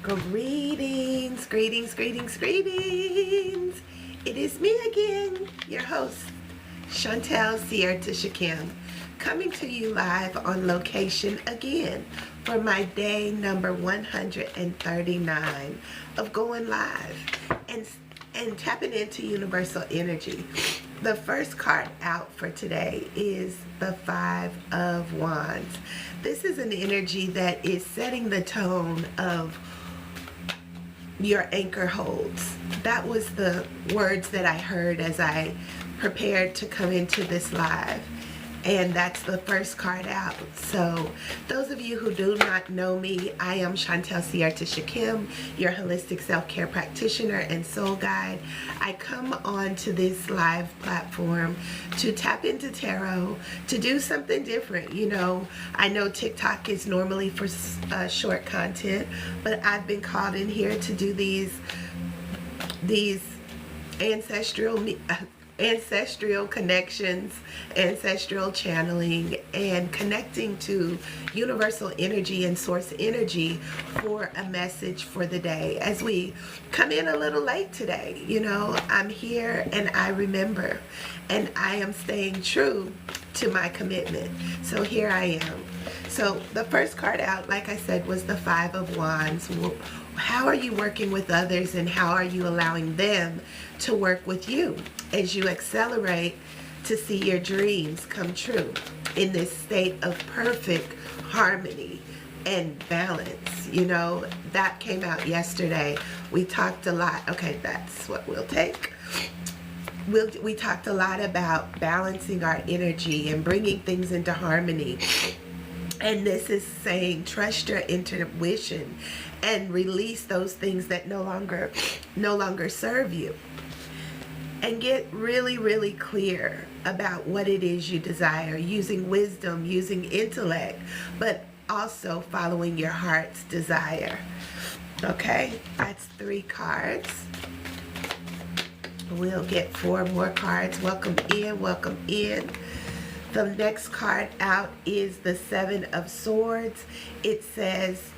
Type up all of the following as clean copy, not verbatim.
Greetings, greetings, greetings, greetings. It is me again, your host, Chantel Sierta Shakim, coming to you live on location again for my day number 139 of going live and tapping into universal energy. The first card out for today is the Five of Wands. This is an energy that is setting the tone of your anchor holds. That was the words that I heard as I prepared to come into this live. And that's the first card out. So those of you who do not know me, I am Chantel Sierta Shakim, your holistic self-care practitioner and soul guide. I come on to this live platform to tap into tarot, to do something different. You know, I know TikTok is normally for short content, but I've been called in here to do these ancestral connections, ancestral channeling, and connecting to universal energy and source energy for a message for the day. As we come in a little late today, you know, I'm here and I remember, and I am staying true to my commitment. So here I am. So the first card out, like I said, was the Five of Wands. How are you working with others, and how are you allowing them to work with you as you accelerate to see your dreams come true in this state of perfect harmony and balance? You know, that came out yesterday. We talked a lot. Okay, that's what we'll take. We talked a lot about balancing our energy and bringing things into harmony. And this is saying trust your intuition and release those things that no longer serve you. And get really, really clear about what it is you desire, using wisdom, using intellect, but also following your heart's desire. Okay, that's 3 cards. We'll get 4 more cards. Welcome in, welcome in. The next card out is the Seven of Swords. It says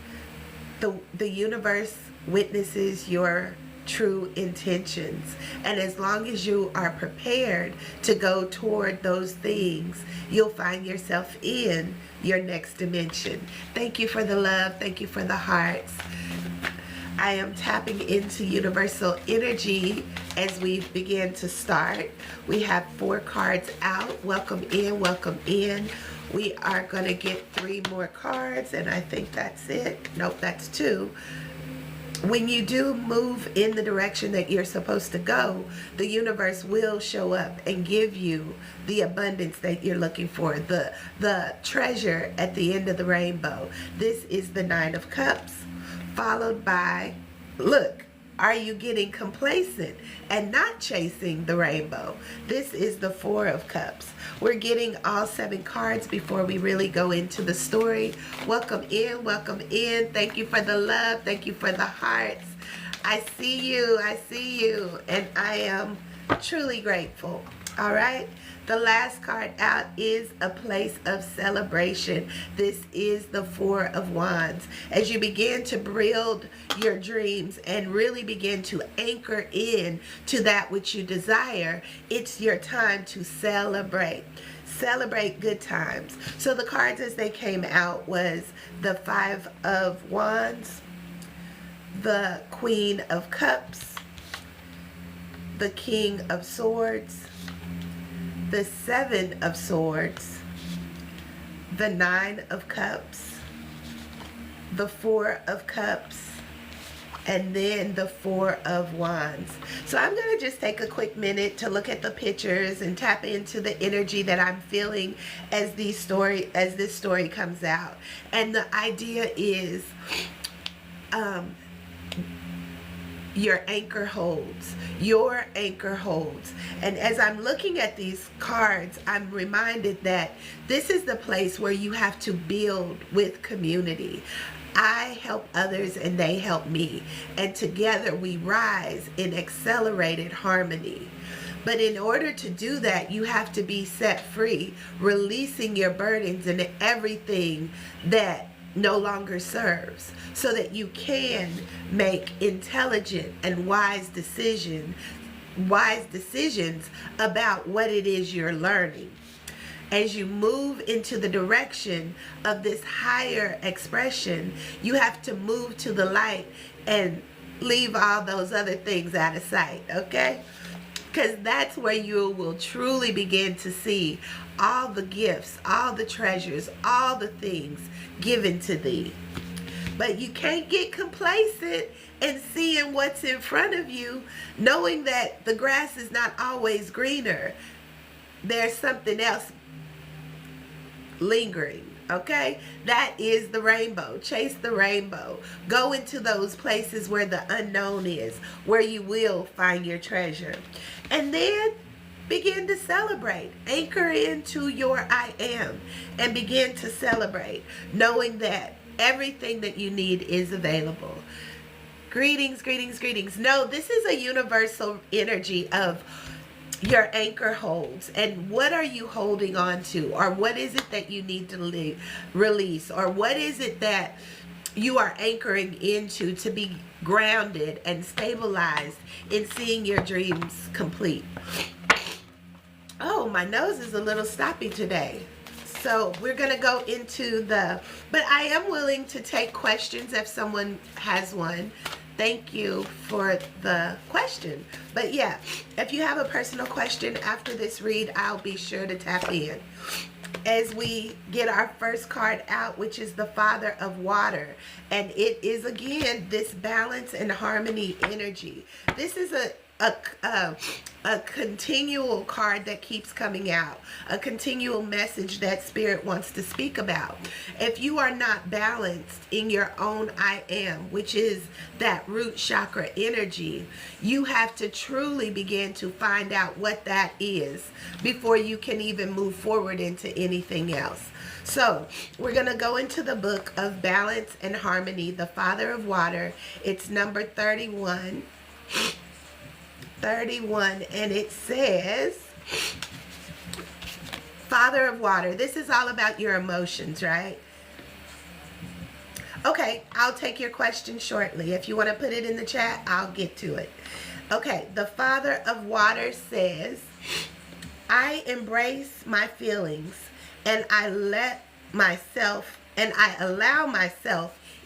the universe witnesses your true intentions, and as long as you are prepared to go toward those things, you'll find yourself in your next dimension. Thank you for the love. Thank you for the hearts. I am tapping into universal energy as we begin to start. We have 4 cards out. Welcome in, welcome in. We are going to get 3 more cards, and I think that's it. Nope, that's 2. When you do move in the direction that you're supposed to go, the universe will show up and give you the abundance that you're looking for, the treasure at the end of the rainbow. This is the Nine of Cups, followed by, look, are you getting complacent and not chasing the rainbow? This is the Four of Cups. We're getting all 7 cards before we really go into the story. Welcome in, welcome in. Thank you for the love. Thank you for the hearts. I see you, and I am truly grateful. All right. The last card out is a place of celebration. This is the Four of Wands. As you begin to build your dreams and really begin to anchor in to that which you desire, it's your time to celebrate. Celebrate good times. So the cards as they came out was the Five of Wands, the Queen of Cups, the King of Swords, the Seven of Swords, the Nine of Cups, the Four of Cups, and then the Four of Wands. So I'm going to just take a quick minute to look at the pictures and tap into the energy that I'm feeling as this story comes out. And the idea is your anchor holds. Your anchor holds. And as I'm looking at these cards, I'm reminded that this is the place where you have to build with community. I help others and they help me. And together we rise in accelerated harmony. But in order to do that, you have to be set free, releasing your burdens and everything that no longer serves, so that you can make intelligent and wise decisions about what it is you're learning. As you move into the direction of this higher expression, you have to move to the light and leave all those other things out of sight, okay? Because that's where you will truly begin to see all the gifts, all the treasures, all the things given to thee. But you can't get complacent in seeing what's in front of you, knowing that the grass is not always greener. There's something else lingering, okay? That is the rainbow. Chase the rainbow. Go into those places where the unknown is, where you will find your treasure. And then begin to celebrate. Anchor into your I am and begin to celebrate, knowing that everything that you need is available. Greetings, greetings, greetings. No, this is a universal energy of your anchor holds, and what are you holding on to, or what is it that you need to release, or what is it that you are anchoring into to be grounded and stabilized in seeing your dreams complete. Oh, my nose is a little stoppy today. So we're going to go into but I am willing to take questions if someone has one. Thank you for the question. But yeah, if you have a personal question after this read, I'll be sure to tap in. As we get our first card out, which is the Father of Water. And it is, again, this balance and harmony energy. This is a continual card that keeps coming out, a continual message that Spirit wants to speak about. If you are not balanced in your own I am, which is that root chakra energy, you have to truly begin to find out what that is before you can even move forward into anything else. So we're going to go into the book of Balance and Harmony, the Father of Water. It's number 31, and it says, Father of Water. This is all about your emotions, right? Okay, I'll take your question shortly. If you want to put it in the chat, I'll get to it. Okay, the Father of Water says, I embrace my feelings and I allow myself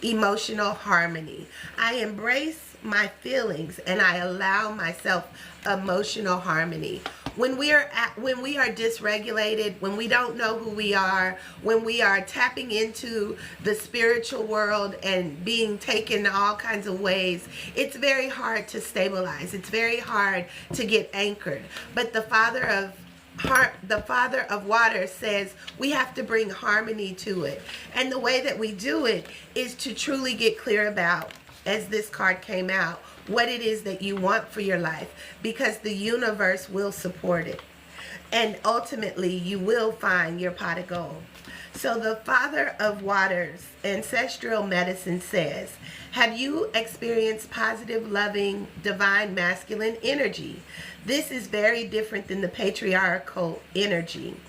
emotional harmony. I embrace my feelings and I allow myself emotional harmony. When we are dysregulated, when we don't know who we are, when we are tapping into the spiritual world and being taken all kinds of ways, it's very hard to stabilize. It's very hard to get anchored. But the Father of Water says we have to bring harmony to it. And the way that we do it is to truly get clear about, as this card came out, what it is that you want for your life, because the universe will support it. And ultimately, you will find your pot of gold. So the Father of Waters, ancestral medicine says, have you experienced positive, loving, divine masculine energy? This is very different than the patriarchal energy.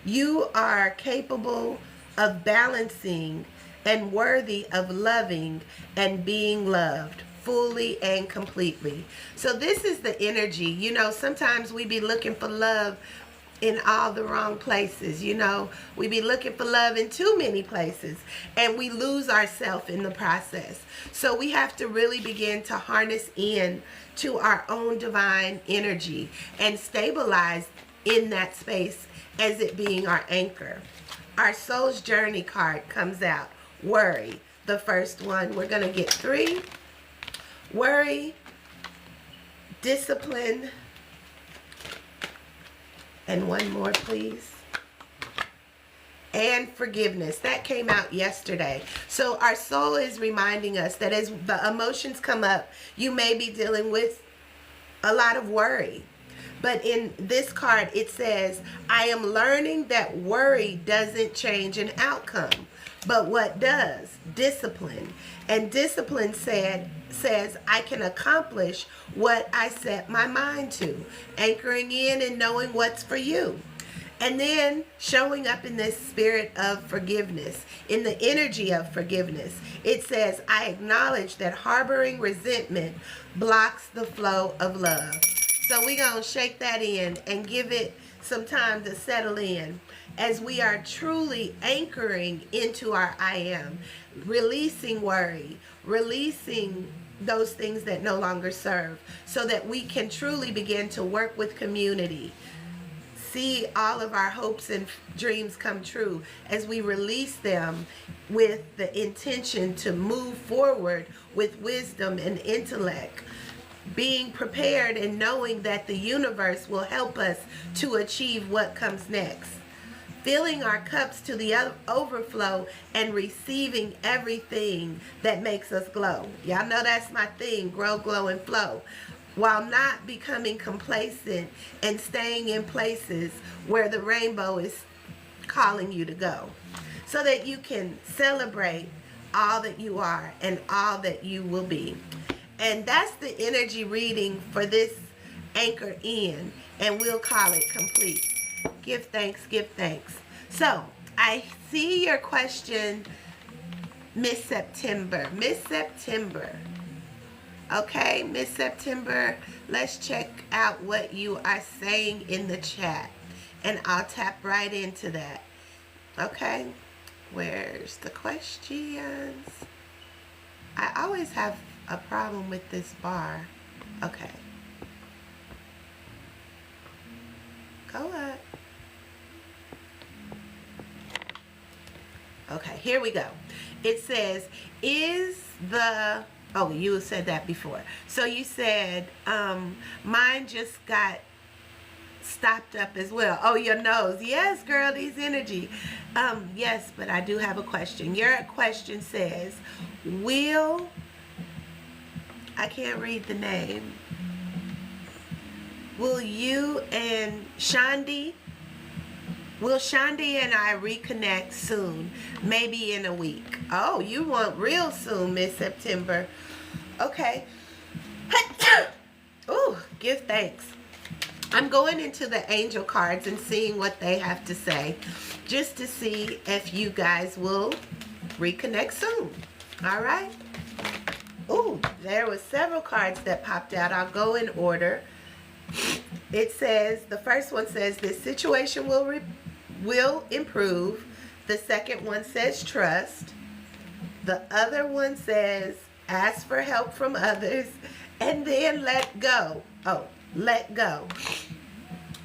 You are capable of balancing and worthy of loving and being loved fully and completely. So this is the energy. You know, sometimes we be looking for love in all the wrong places. You know, we be looking for love in too many places, and we lose ourselves in the process. So we have to really begin to harness in to our own divine energy and stabilize in that space as it being our anchor. Our Soul's Journey card comes out. Worry, the first one. We're going to get 3. Worry, discipline, and one more, please. And forgiveness. That came out yesterday. So our soul is reminding us that as the emotions come up, you may be dealing with a lot of worry. But in this card, it says, I am learning that worry doesn't change an outcome. But what does? Discipline. And discipline says I can accomplish what I set my mind to. Anchoring in and knowing what's for you. And then showing up in this spirit of forgiveness, in the energy of forgiveness. It says, I acknowledge that harboring resentment blocks the flow of love. So we're going to shake that in and give it some time to settle in as we are truly anchoring into our I am, releasing worry, releasing those things that no longer serve, so that we can truly begin to work with community, see all of our hopes and dreams come true as we release them with the intention to move forward with wisdom and intellect, being prepared and knowing that the universe will help us to achieve what comes next. Filling our cups to the overflow and receiving everything that makes us glow. Y'all know that's my thing, grow, glow, and flow. While not becoming complacent and staying in places where the rainbow is calling you to go. So that you can celebrate all that you are and all that you will be. And that's the energy reading for this anchor in, and we'll call it complete. Give thanks, give thanks. So, I see your question, Miss September. Miss September. Okay, Miss September, let's check out what you are saying in the chat. And I'll tap right into that. Okay, where's the questions? I always have a problem with this bar. Okay. Go up. Okay, here we go. It says, is the... Oh, you said that before. So you said, mine just got stopped up as well. Oh, your nose. Yes, girl, these energy. Yes, but I do have a question. Your question says, will... I can't read the name. Will you and Shandi... Will Shandi and I reconnect soon? Maybe in a week. Oh, you want real soon, Miss September. Okay. Ooh, give thanks. I'm going into the angel cards and seeing what they have to say, just to see if you guys will reconnect soon. All right. Ooh, there were several cards that popped out. I'll go in order. It says, the first one says, this situation will improve. The second one says trust. The other one says ask for help from others, and then let go. Oh, let go.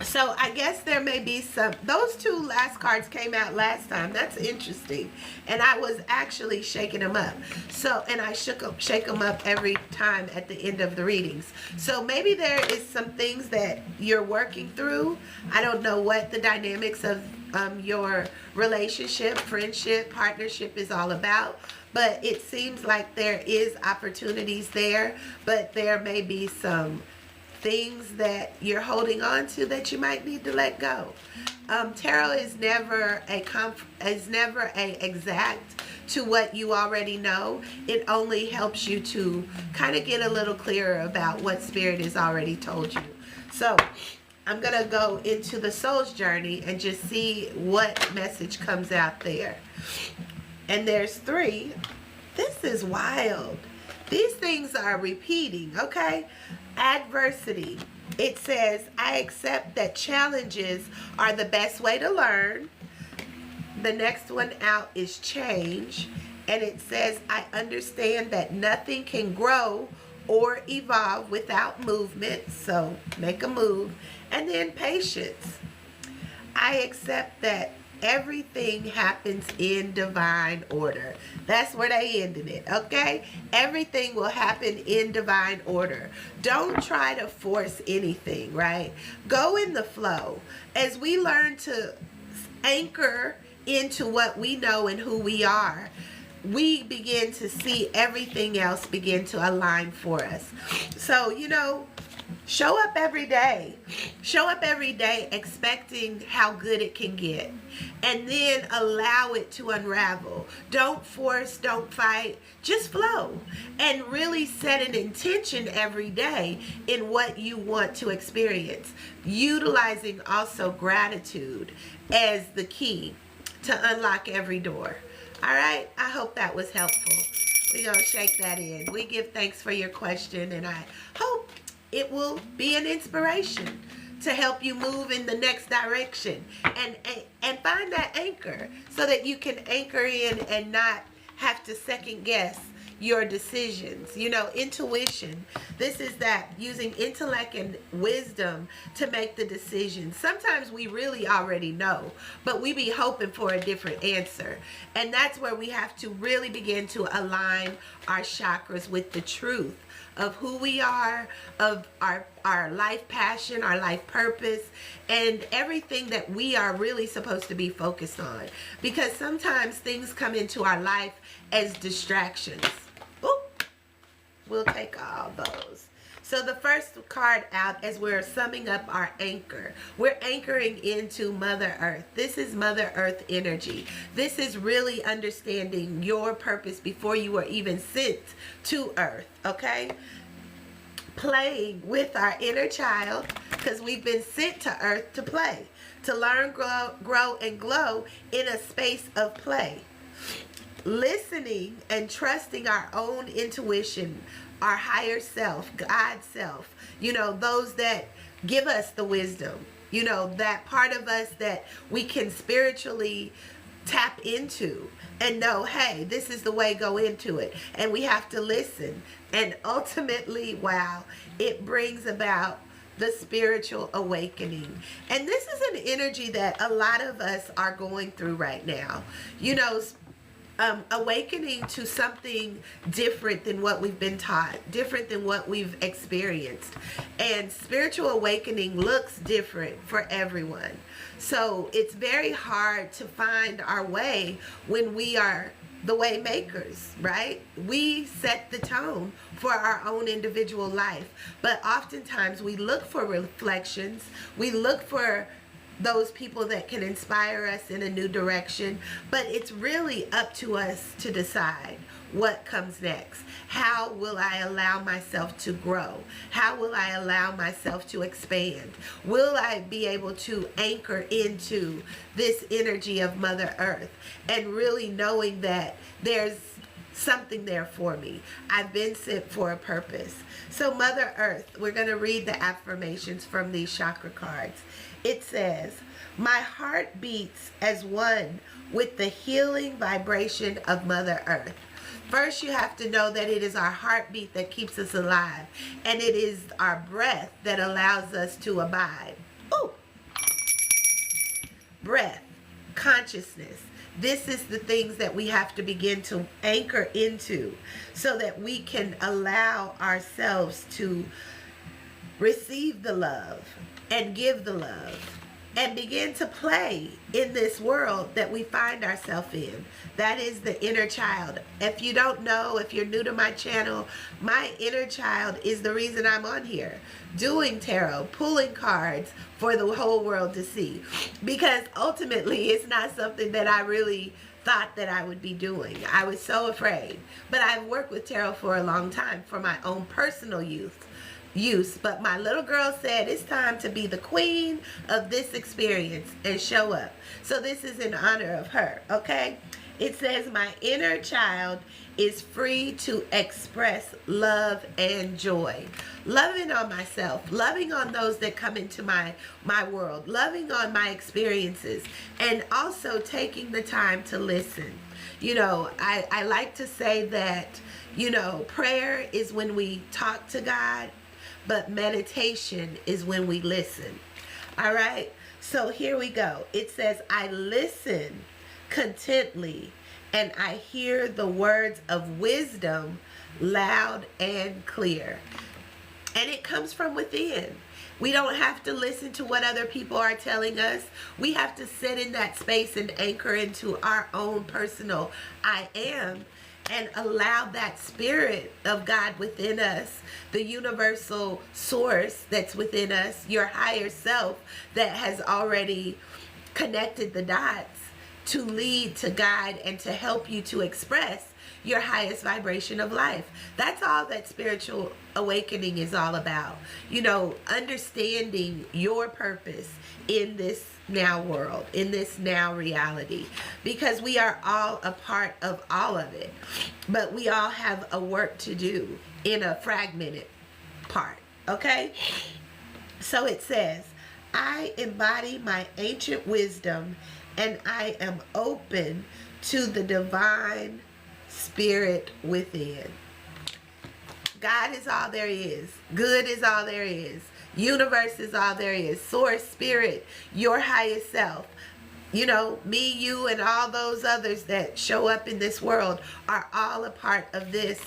So I guess there may be some, those two last cards came out last time. That's interesting. And I was actually shaking them up. So, and I shake them up every time at the end of the readings. So maybe there is some things that you're working through. I don't know what the dynamics of your relationship, friendship, partnership is all about. But it seems like there is opportunities there, but there may be some things that you're holding on to that you might need to let go. Tarot is never a exact to what you already know. It only helps you to kind of get a little clearer about what Spirit has already told you. So I'm going to go into the soul's journey and just see what message comes out there. And there's 3. This is wild. These things are repeating, okay? Adversity. It says, I accept that challenges are the best way to learn. The next one out is change. And it says, I understand that nothing can grow or evolve without movement. So make a move. And then patience. I accept that everything happens in divine order. That's where they ended it, okay? Everything will happen in divine order. Don't try to force anything, right? Go in the flow. As we learn to anchor into what we know and who we are, we begin to see everything else begin to align for us. So, you know, Show up every day. Show up every day expecting how good it can get. And then allow it to unravel. Don't force, don't fight. Just flow. And really set an intention every day in what you want to experience. Utilizing also gratitude as the key to unlock every door. All right? I hope that was helpful. We're going to shake that in. We give thanks for your question, and I hope it will be an inspiration to help you move in the next direction and find that anchor so that you can anchor in and not have to second guess your decisions. You know, intuition. This is that using intellect and wisdom to make the decisions. Sometimes we really already know, but we be hoping for a different answer. And that's where we have to really begin to align our chakras with the truth of who we are, of our life passion, our life purpose, and everything that we are really supposed to be focused on. Because sometimes things come into our life as distractions. Oop, we'll take all those. So the first card out, as we're summing up our anchor, we're anchoring into Mother Earth. This is Mother Earth energy. This is really understanding your purpose before you were even sent to Earth, okay? Playing with our inner child, because we've been sent to Earth to play, to learn, grow, and glow in a space of play. Listening and trusting our own intuition, our higher self, God's self, you know, those that give us the wisdom, you know, that part of us that we can spiritually tap into and know, hey, this is the way, go into it. And we have to listen. And ultimately, wow, it brings about the spiritual awakening. And this is an energy that a lot of us are going through right now. You know, awakening to something different than what we've been taught, different than what we've experienced. And spiritual awakening looks different for everyone. So it's very hard to find our way when we are the way makers, right? We set the tone for our own individual life. But oftentimes we look for reflections. We look for those people that can inspire us in a new direction, but it's really up to us to decide what comes next. How will I allow myself to grow? How will I allow myself to expand? Will I be able to anchor into this energy of Mother Earth and really knowing that there's something there for me? I've been sent for a purpose. So Mother Earth, we're going to read the affirmations from these chakra cards. It says, my heart beats as one with the healing vibration of Mother Earth. First, you have to know that it is our heartbeat that keeps us alive, and it is our breath that allows us to abide. Ooh. Breath, consciousness. This is the things that we have to begin to anchor into so that we can allow ourselves to receive the love and give the love and begin to play in this world that we find ourselves in. That is the inner child. If you don't know, if you're new to my channel, my inner child is the reason I'm on here doing tarot, pulling cards for the whole world to see. Because ultimately, it's not something that I really thought that I would be doing. I was so afraid. But I've worked with tarot for a long time for my own personal use. But my little girl said it's time to be the queen of this experience and show up. So this is in honor of her, okay? It says my inner child is free to express love and joy. Loving on myself, loving on those that come into my world, loving on my experiences, and also taking the time to listen. You know, I like to say that, you know, prayer is when we talk to God, but meditation is when we listen. All right? So here we go. It says, I listen contently, and I hear the words of wisdom loud and clear. And it comes from within. We don't have to listen to what other people are telling us. We have to sit in that space and anchor into our own personal I am and allow that spirit of God within us, the universal source that's within us, your higher self that has already connected the dots to lead, to guide, and to help you to express your highest vibration of life. That's all that spiritual awakening is all about. You know, understanding your purpose in this now world, in this now reality, because we are all a part of all of it, but we all have a work to do in a fragmented part. Okay, so it says, I embody my ancient wisdom and I am open to the divine spirit within. God is all there is. Good is all there is. Universe is all there is. Source, spirit, your highest self. You know, me, you, and all those others that show up in this world are all a part of this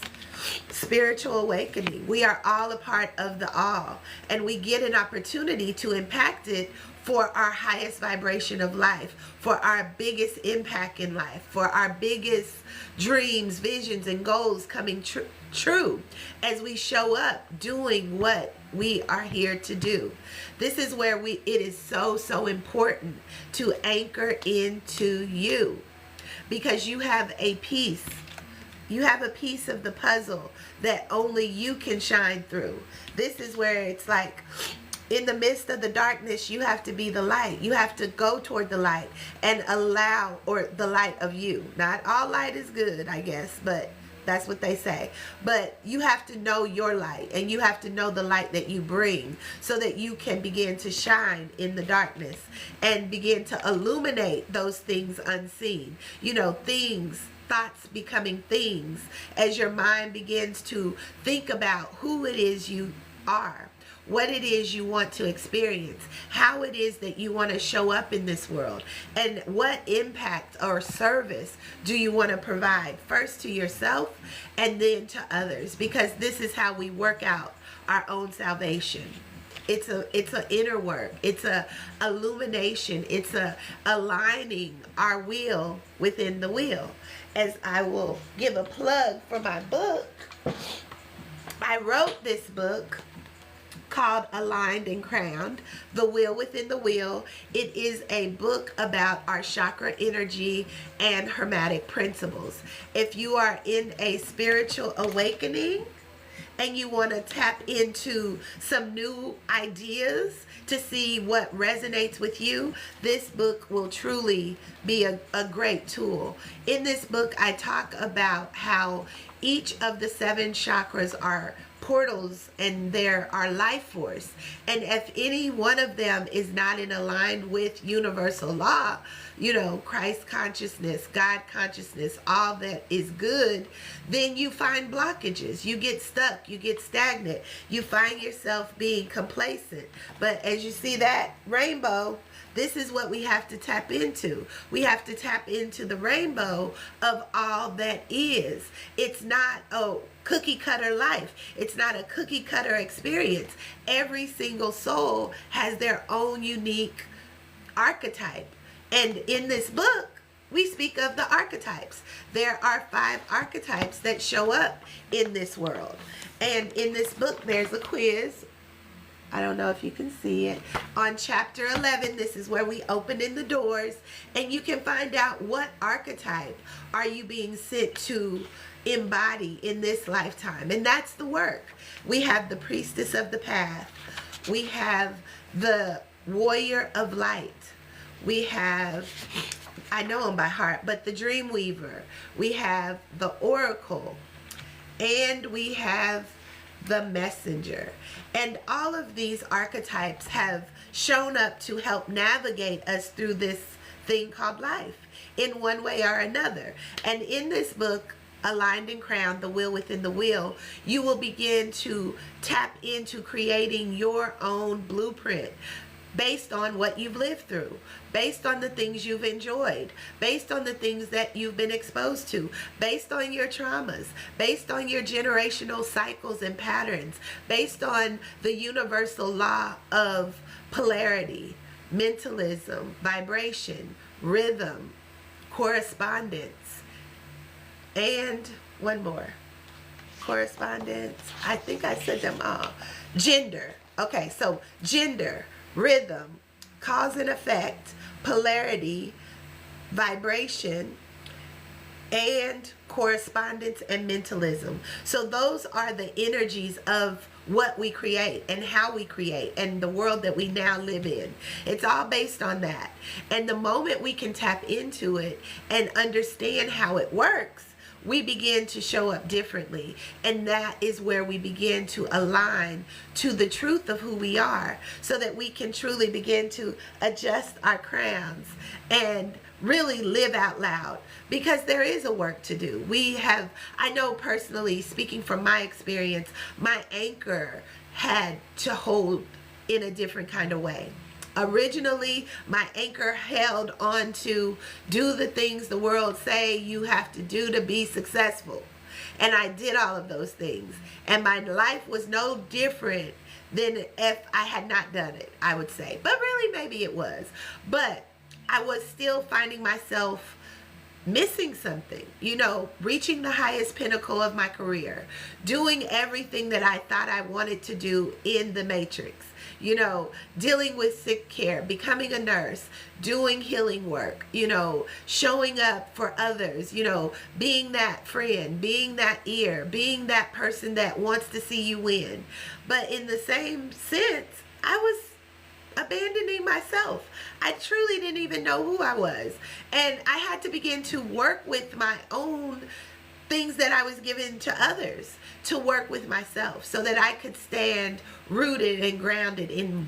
spiritual awakening. We are all a part of the all. And we get an opportunity to impact it for our highest vibration of life, for our biggest impact in life, for our biggest dreams, visions, and goals coming true as we show up doing what we are here to do. This is where it is so important to anchor into you, because you have a piece. You have a piece of the puzzle that only you can shine through. This is where it's like, in the midst of the darkness, you have to be the light. You have to go toward the light and allow, or the light of you. Not all light is good, I guess, but that's what they say. But you have to know your light, and you have to know the light that you bring, so that you can begin to shine in the darkness and begin to illuminate those things unseen. You know, thoughts becoming things as your mind begins to think about who it is you are, what it is you want to experience, how it is that you want to show up in this world, and what impact or service do you want to provide, first to yourself and then to others, because this is how we work out our own salvation. It's a inner work. It's a illumination. It's a aligning our will within the wheel. As I will give a plug for my book, I wrote this book called Aligned and Crowned, The Wheel Within the Wheel. It is a book about our chakra energy and hermetic principles. If you are in a spiritual awakening and you want to tap into some new ideas to see what resonates with you, this book will truly be a great tool. In this book, I talk about how each of the 7 chakras are portals and they're our life force. And if any one of them is not in aligned with universal law, you know, Christ consciousness, God consciousness, all that is good, then you find blockages. You get stuck. You get stagnant. You find yourself being complacent. But as you see that rainbow, this is what we have to tap into. We have to tap into the rainbow of all that is. It's not a cookie cutter life. It's not a cookie cutter experience. Every single soul has their own unique archetype. And in this book, we speak of the archetypes. There are 5 archetypes that show up in this world. And in this book, there's a quiz. I don't know if you can see it. On chapter 11, this is where we open in the doors, and you can find out what archetype are you being sent to embody in this lifetime. And that's the work. We have the priestess of the path. We have the warrior of light. We have, I know them by heart, but the dream weaver. We have the oracle. And we have the messenger. And all of these archetypes have shown up to help navigate us through this thing called life in one way or another. And in this book, Aligned and Crowned, The Wheel Within the Wheel, you will begin to tap into creating your own blueprint based on what you've lived through, based on the things you've enjoyed, based on the things that you've been exposed to, based on your traumas, based on your generational cycles and patterns, based on the universal law of polarity, mentalism, vibration, rhythm, correspondence, and One more. Correspondence. I think I said them all. Gender. Okay, so gender, rhythm, cause and effect, polarity, vibration, and correspondence and mentalism. So those are the energies of what we create and how we create and the world that we now live in. It's all based on that. And the moment we can tap into it and understand how it works, we begin to show up differently. And that is where we begin to align to the truth of who we are, so that we can truly begin to adjust our crowns and really live out loud, because there is a work to do. I know personally, speaking from my experience, my anchor had to hold in a different kind of way. Originally, my anchor held on to do the things the world say you have to do to be successful. And I did all of those things. And my life was no different than if I had not done it, I would say. But really, maybe it was. But I was still finding myself missing something, reaching the highest pinnacle of my career, doing everything that I thought I wanted to do in the matrix, dealing with sick care, becoming a nurse, doing healing work, showing up for others, being that friend, being that ear, being that person that wants to see you win. But in the same sense, I was abandoning myself. I truly didn't even know who I was. And I had to begin to work with my own things that I was given to others, to work with myself, so that I could stand rooted and grounded in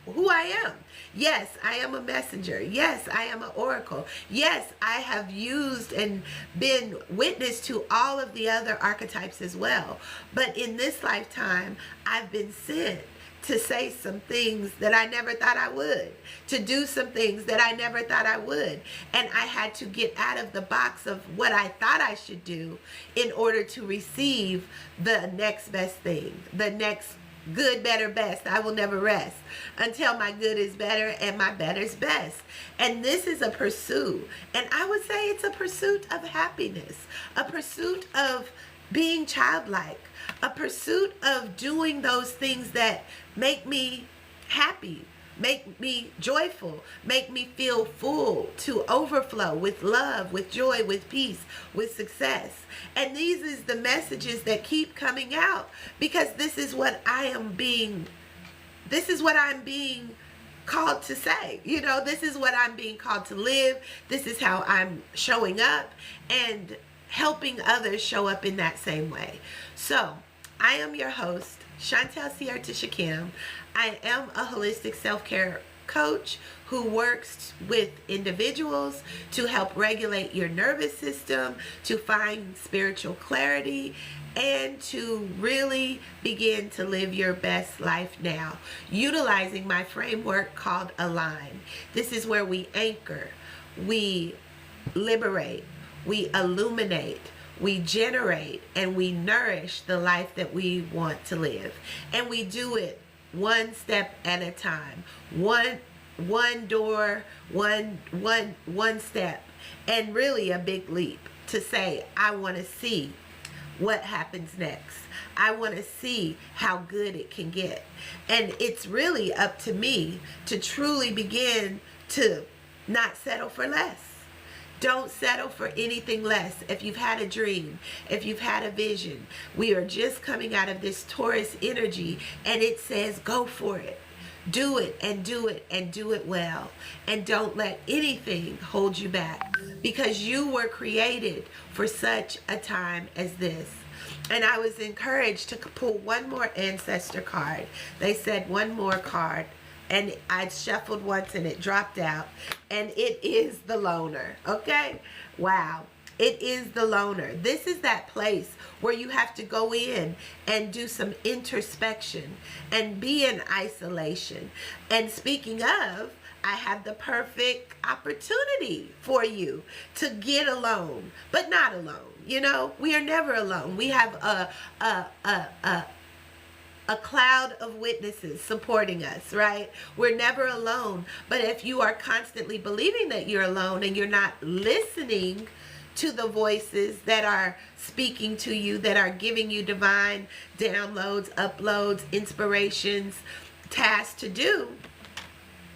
who I am. Yes, I am a messenger. Yes, I am an oracle. Yes, I have used and been witness to all of the other archetypes as well. But in this lifetime, I've been sent to say some things that I never thought I would, to do some things that I never thought I would. And I had to get out of the box of what I thought I should do in order to receive the next best thing, the next good, better, best. I will never rest until my good is better and my better is best. And this is a pursuit. And I would say it's a pursuit of happiness, a pursuit of being childlike, a pursuit of doing those things that make me happy, make me joyful, make me feel full to overflow with love, with joy, with peace, with success. And these is the messages that keep coming out, because this is what I'm being called to say. This is what I'm being called to live. This is how I'm showing up and helping others show up in that same way. So I am your host, Chantel Sierta Shakim. I am a holistic self-care coach who works with individuals to help regulate your nervous system, to find spiritual clarity, and to really begin to live your best life now, utilizing my framework called Align. This is where we anchor, we liberate, we illuminate, we generate, and we nourish the life that we want to live. And we do it one step at a time, one door, one step, and really a big leap to say, I want to see what happens next. I want to see how good it can get. And it's really up to me to truly begin to not settle for less. Don't settle for anything less. If you've had a dream, if you've had a vision, we are just coming out of this Taurus energy, and it says go for it. Do it and do it and do it well. And don't let anything hold you back, because you were created for such a time as this. And I was encouraged to pull one more ancestor card. They said one more card. And I shuffled once and it dropped out. And it is the loner. Okay? Wow. It is the loner. This is that place where you have to go in and do some introspection and be in isolation. And speaking of, I have the perfect opportunity for you to get alone, but not alone. We are never alone. We have a cloud of witnesses supporting us, right? We're never alone. But if you are constantly believing that you're alone and you're not listening to the voices that are speaking to you, that are giving you divine downloads, uploads, inspirations, tasks to do,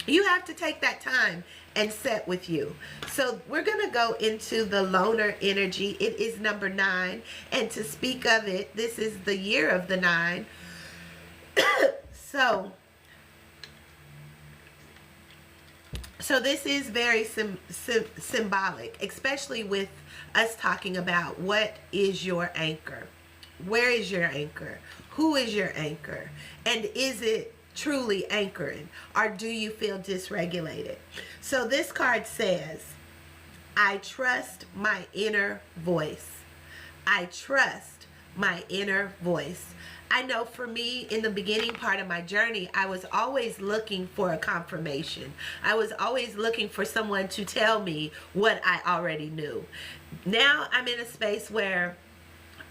you have to take that time and set with you. So we're going to go into the loner energy. It is number 9. And to speak of it, this is the year of the 9. So this is very symbolic, especially with us talking about what is your anchor? Where is your anchor? Who is your anchor? And is it truly anchoring, or do you feel dysregulated? So this card says, I trust my inner voice. I trust my inner voice. I know for me, in the beginning part of my journey, I was always looking for a confirmation. I was always looking for someone to tell me what I already knew. Now I'm in a space where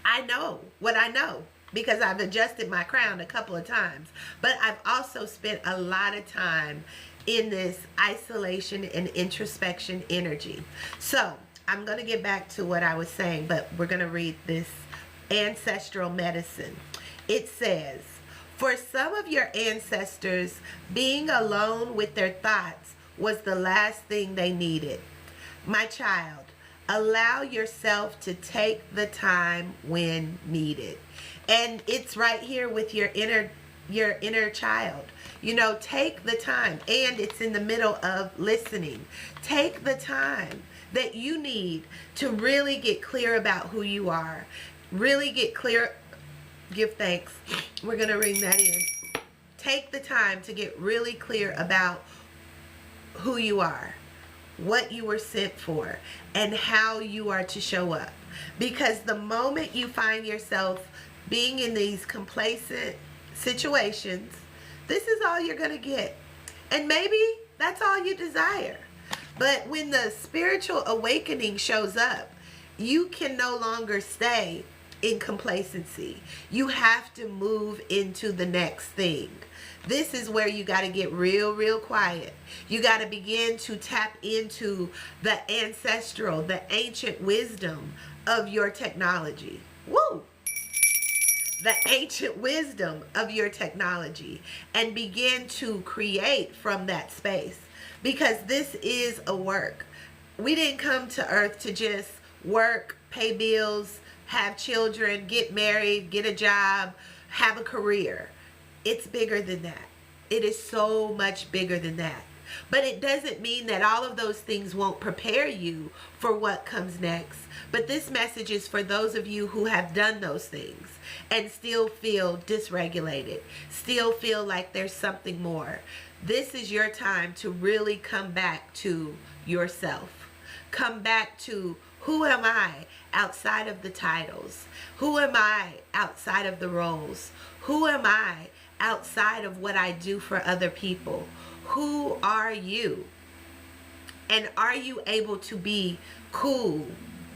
I know what I know, because I've adjusted my crown a couple of times. But I've also spent a lot of time in this isolation and introspection energy. So I'm going to get back to what I was saying, but we're going to read this ancestral medicine. It says, for some of your ancestors, being alone with their thoughts was the last thing they needed. My child, allow yourself to take the time when needed. And it's right here with your inner child. You know, take the time. And it's in the middle of listening. Take the time that you need to really get clear about who you are. Really get clear. Give thanks. We're going to ring that in. Take the time to get really clear about who you are, what you were sent for, and how you are to show up. Because the moment you find yourself being in these complacent situations, this is all you're going to get. And maybe that's all you desire. But when the spiritual awakening shows up, you can no longer stay in complacency. You have to move into the next thing. This is where you got to get real quiet. You got to begin to tap into the ancestral, the ancient wisdom of your technology. Woo! The ancient wisdom of your technology, and begin to create from that space, because this is a work. We didn't come to earth to just work, pay bills, have children, get married, get a job, have a career. It's bigger than that. It is so much bigger than that. But it doesn't mean that all of those things won't prepare you for what comes next. But this message is for those of you who have done those things and still feel dysregulated, still feel like there's something more. This is your time to really come back to yourself. Come back to, who am I outside of the titles? Who am I outside of the roles? Who am I outside of what I do for other people? Who are you? And are you able to be cool,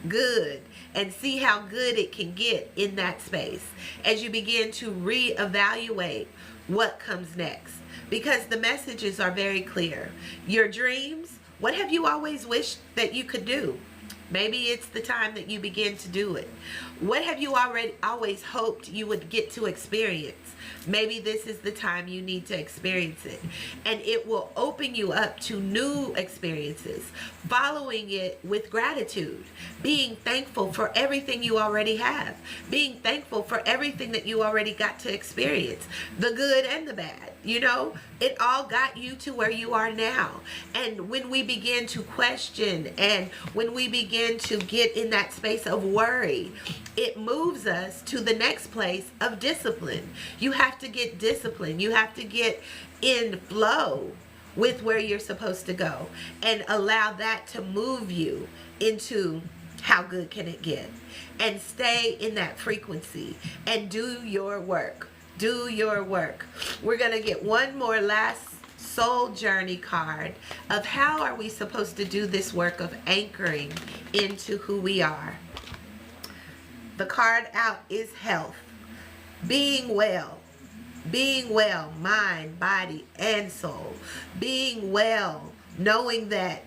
good, and see how good it can get in that space as you begin to reevaluate what comes next? Because the messages are very clear. Your dreams, what have you always wished that you could do? Maybe it's the time that you begin to do it. What have you always hoped you would get to experience? Maybe this is the time you need to experience it. And it will open you up to new experiences, following it with gratitude, being thankful for everything you already have, being thankful for everything that you already got to experience, the good and the bad. You know, it all got you to where you are now. And when we begin to question, and when we begin to get in that space of worry, it moves us to the next place of discipline. You have to get disciplined. You have to get in flow with where you're supposed to go, and allow that to move you into how good can it get, and stay in that frequency and do your work. Do your work. We're going to get one more last soul journey card of how are we supposed to do this work of anchoring into who we are. The card out is health. Being well. Being well, mind, body, and soul. Being well, knowing that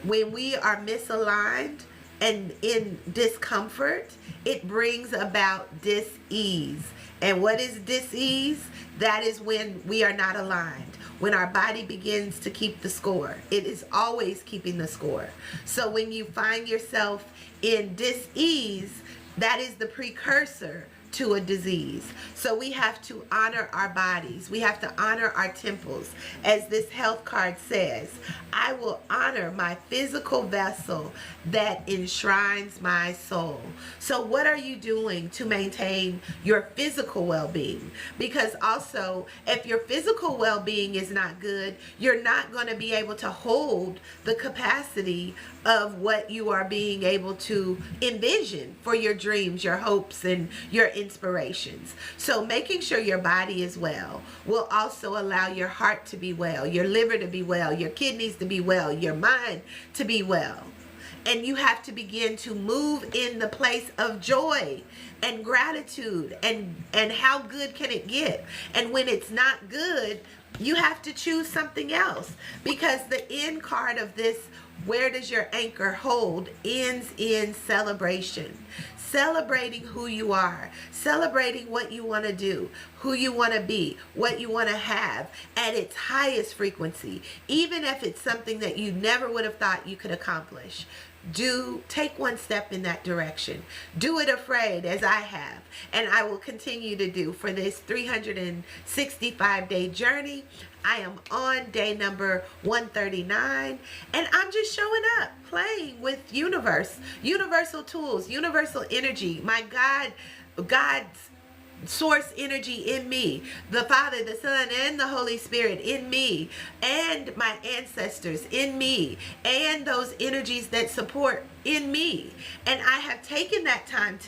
when we are misaligned, And in discomfort, it brings about dis-ease. And what is dis-ease? That is when we are not aligned. When our body begins to keep the score. It is always keeping the score. So when you find yourself in dis-ease, that is the precursor to a disease. So we have to honor our bodies. We have to honor our temples. As this health card says, I will honor my physical vessel that enshrines my soul. So what are you doing to maintain your physical well-being? Because also, if your physical well-being is not good, you're not going to be able to hold the capacity of what you are being able to envision for your dreams, your hopes, and your inspirations. So making sure your body is well will also allow your heart to be well, your liver to be well, your kidneys to be well, your mind to be well. And you have to begin to move in the place of joy and gratitude and how good can it get. And when it's not good, you have to choose something else, because the end card of this, where does your anchor hold, ends in celebration. Celebrating who you are, celebrating what you want to do, who you want to be, what you want to have at its highest frequency, even if it's something that you never would have thought you could accomplish. Take one step in that direction. Do it afraid, as I have, and I will continue to do for this 365-day journey. I am on day number 139, and I'm just showing up, playing with universal tools, universal energy, my God's source energy in me, the Father, the Son, and the Holy Spirit in me, and my ancestors in me, and those energies that support in me. And I have taken that time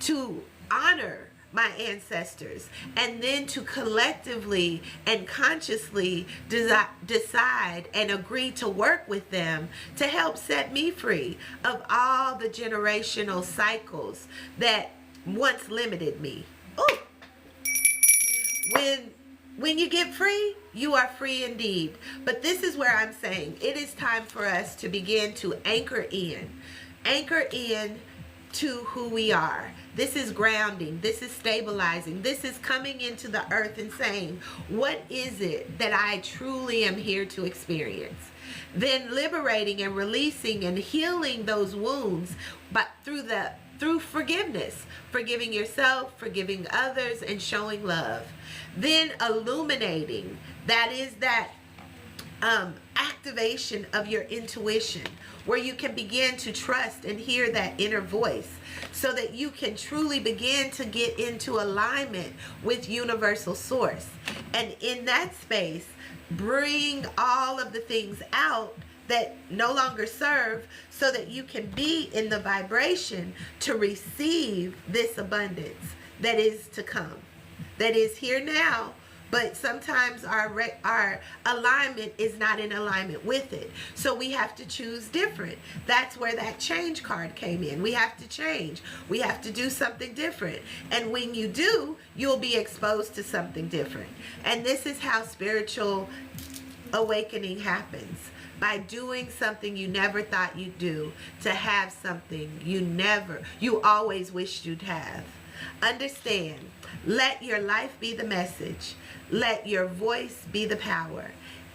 to honor my ancestors, and then to collectively and consciously decide and agree to work with them to help set me free of all the generational cycles that once limited me. Oh, when you get free, you are free indeed. But this is where I'm saying it is time for us to begin to anchor in to who we are. This is grounding. This is stabilizing. This is coming into the earth and saying, what is it that I truly am here to experience? Then liberating and releasing and healing those wounds, but through forgiveness, forgiving yourself, forgiving others, and showing love. Then illuminating, that is that activation of your intuition, where you can begin to trust and hear that inner voice, so that you can truly begin to get into alignment with universal source. And in that space, bring all of the things out that no longer serve, so that you can be in the vibration to receive this abundance that is to come, that is here now. But sometimes our alignment is not in alignment with it. So we have to choose different. That's where that change card came in. We have to change. We have to do something different. And when you do, you'll be exposed to something different. And this is how spiritual awakening happens. By doing something you never thought you'd do, to have something you always wished you'd have. Understand, let your life be the message. Let your voice be the power.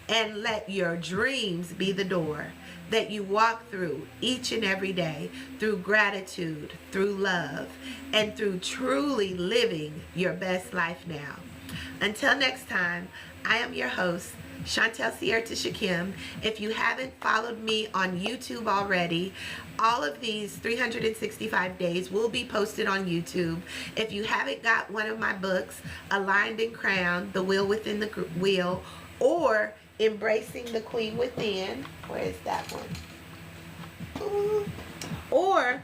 And let your dreams be the door that you walk through each and every day, through gratitude, through love, and through truly living your best life now. Until next time, I am your host, Chantel Sierta Shakim. If you haven't followed me on YouTube already, all of these 365 days will be posted on YouTube. If you haven't got one of my books, Aligned and Crowned, The Will Within the Wheel, or Embracing the Queen Within, where is that one? Ooh. Or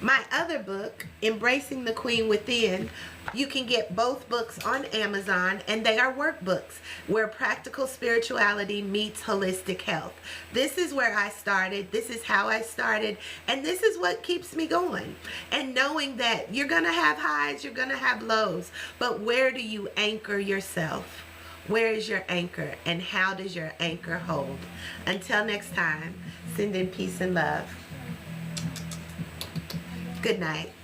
my other book, Embracing the Queen Within, you can get both books on Amazon, and they are workbooks where practical spirituality meets holistic health. This is where I started. This is how I started. And this is what keeps me going. And knowing that you're going to have highs, you're going to have lows. But where do you anchor yourself? Where is your anchor? And how does your anchor hold? Until next time, send in peace and love. Good night.